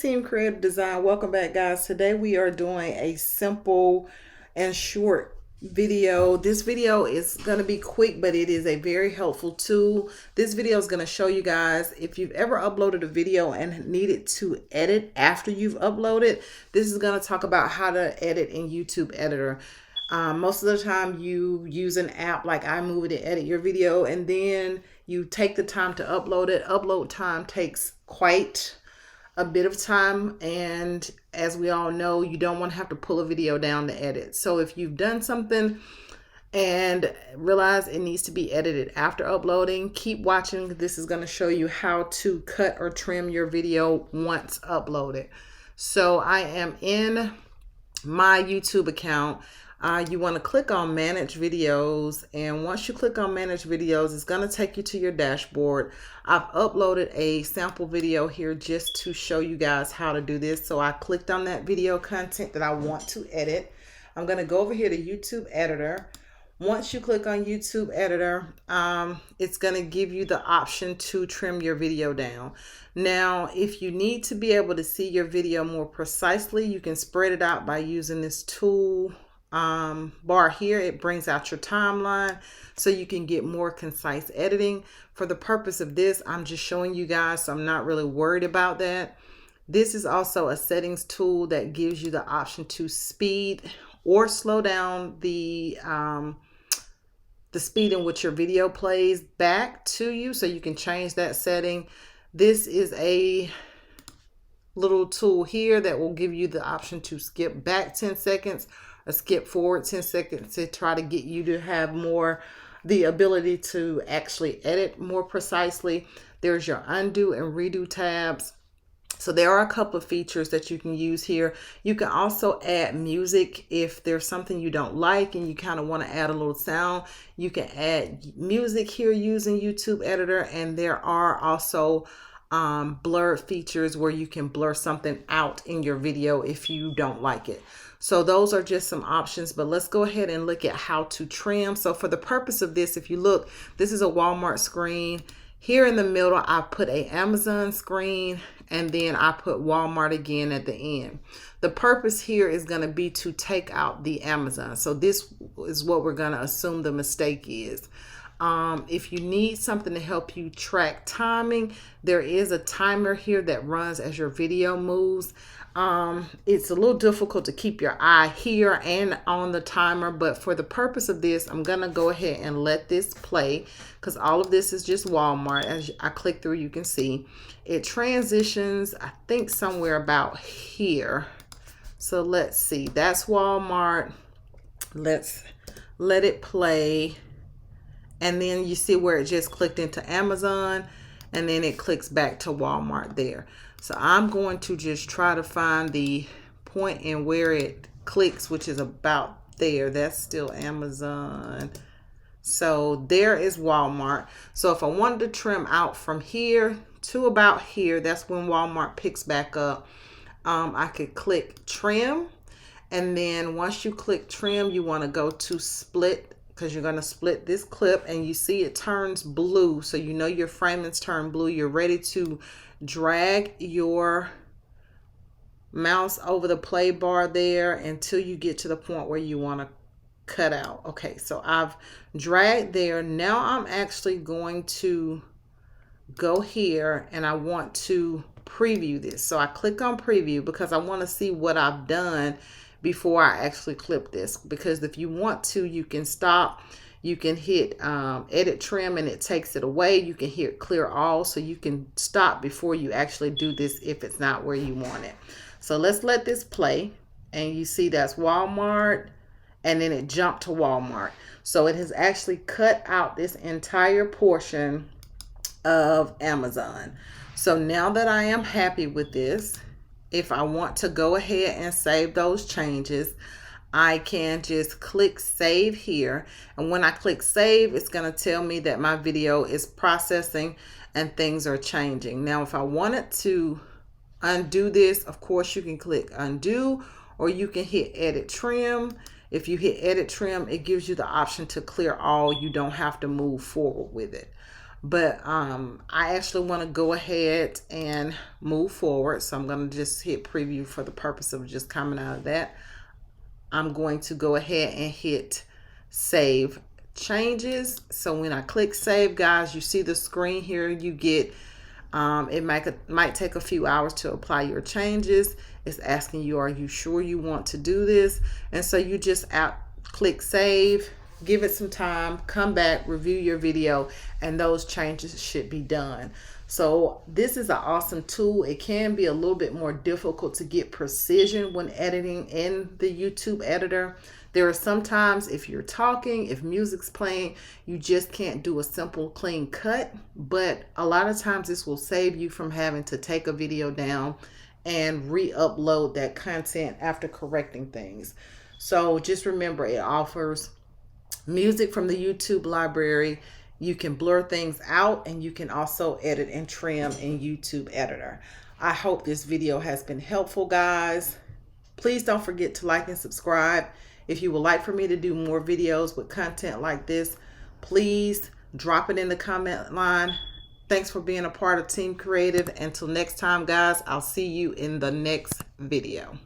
Team Creative Design. Welcome back, guys. Today we are doing a simple and short video. This video is going to be quick, but it is a very helpful tool. This video is going to show you guys if you've ever uploaded a video and needed to edit after you've uploaded. This is going to talk about how to edit in YouTube Editor. Most of the time you use an app like iMovie to edit your video, and then you take the time to upload it. Upload time takes quite a bit of time, and as we all know, you don't want to have to pull a video down to edit. So if you've done something and realize it needs to be edited after uploading, keep watching. This is going to show you how to cut or trim your video once uploaded. So I am in my YouTube account. You want to click on manage videos, and once you click on manage videos, it's going to take you to your dashboard. I've uploaded a sample video here just to show you guys how to do this. So I clicked on that video content that I want to edit. I'm going to go over here to YouTube Editor. Once you click on YouTube Editor, it's going to give you the option to trim your video down. Now, if you need to be able to see your video more precisely, you can spread it out by using this tool bar here. It brings out your timeline so you can get more concise editing. For the purpose of this, I'm just showing you guys, so I'm not really worried about that. This is also a settings tool that gives you the option to speed or slow down the speed in which your video plays back to you, so you can change that setting. This is a little tool here that will give you the option to skip back 10 seconds or skip forward 10 seconds to try to get you to have more the ability to actually edit more precisely. There's your undo and redo tabs. So there are a couple of features that you can use here. You can also add music if there's something you don't like and you kind of want to add a little sound. You can add music here using YouTube Editor, and there are also blur features where you can blur something out in your video if you don't like it. So those are just some options, but let's go ahead and look at how to trim. So for the purpose of this, if you look, this is a Walmart screen. Here in the middle, I put a Amazon screen, and then I put Walmart again at the end. The purpose here is going to be to take out the Amazon. So this is what we're going to assume the mistake is. If you need something to help you track timing, there is a timer here that runs as your video moves. It's a little difficult to keep your eye here and on the timer, but for the purpose of this, I'm going to go ahead and let this play because all of this is just Walmart. As I click through, you can see it transitions, I think somewhere about here. So let's see, that's Walmart. Let's let it play. And then you see where it just clicked into Amazon, and then it clicks back to Walmart there. So I'm going to just try to find the point in where it clicks, which is about there. That's still Amazon. So there is Walmart. So if I wanted to trim out from here to about here, that's when Walmart picks back up. I could click trim. And then once you click trim, you want to go to split, because you're going to split this clip, and you see it turns blue. So you know your frame has turned blue. You're ready to drag your mouse over the play bar there until you get to the point where you want to cut out. Okay, so I've dragged there. Now I'm actually going to go here and I want to preview this. So I click on preview because I want to see what I've done before I actually clip this, because if you want to, you can stop, you can hit edit trim and it takes it away. You can hit clear all, so you can stop before you actually do this if it's not where you want it. So let's let this play, and you see that's Walmart, and then it jumped to Walmart. So it has actually cut out this entire portion of Amazon. So now that I am happy with this, if I want to go ahead and save those changes, I can just click save here. And when I click save, it's going to tell me that my video is processing and things are changing. Now, if I wanted to undo this, of course, you can click undo, or you can hit edit trim. If you hit edit trim, it gives you the option to clear all. You don't have to move forward with it. But I actually want to go ahead and move forward. So I'm going to just hit preview for the purpose of just coming out of that. I'm going to go ahead and hit save changes. So when I click save, guys, you see the screen here. You get it might take a few hours to apply your changes. It's asking you, are you sure you want to do this? And so you just click save, give it some time, come back, review your video, and those changes should be done. So this is an awesome tool. It can be a little bit more difficult to get precision when editing in the YouTube editor. There are sometimes if you're talking, if music's playing, you just can't do a simple clean cut. But a lot of times this will save you from having to take a video down and re-upload that content after correcting things. So just remember, it offers music from the YouTube library. You can blur things out, and you can also edit and trim in YouTube editor. I hope this video has been helpful, guys. Please don't forget to like and subscribe. If you would like for me to do more videos with content like this, please drop it in the comment line. Thanks for being a part of Team Creative. Until next time, guys, I'll see you in the next video.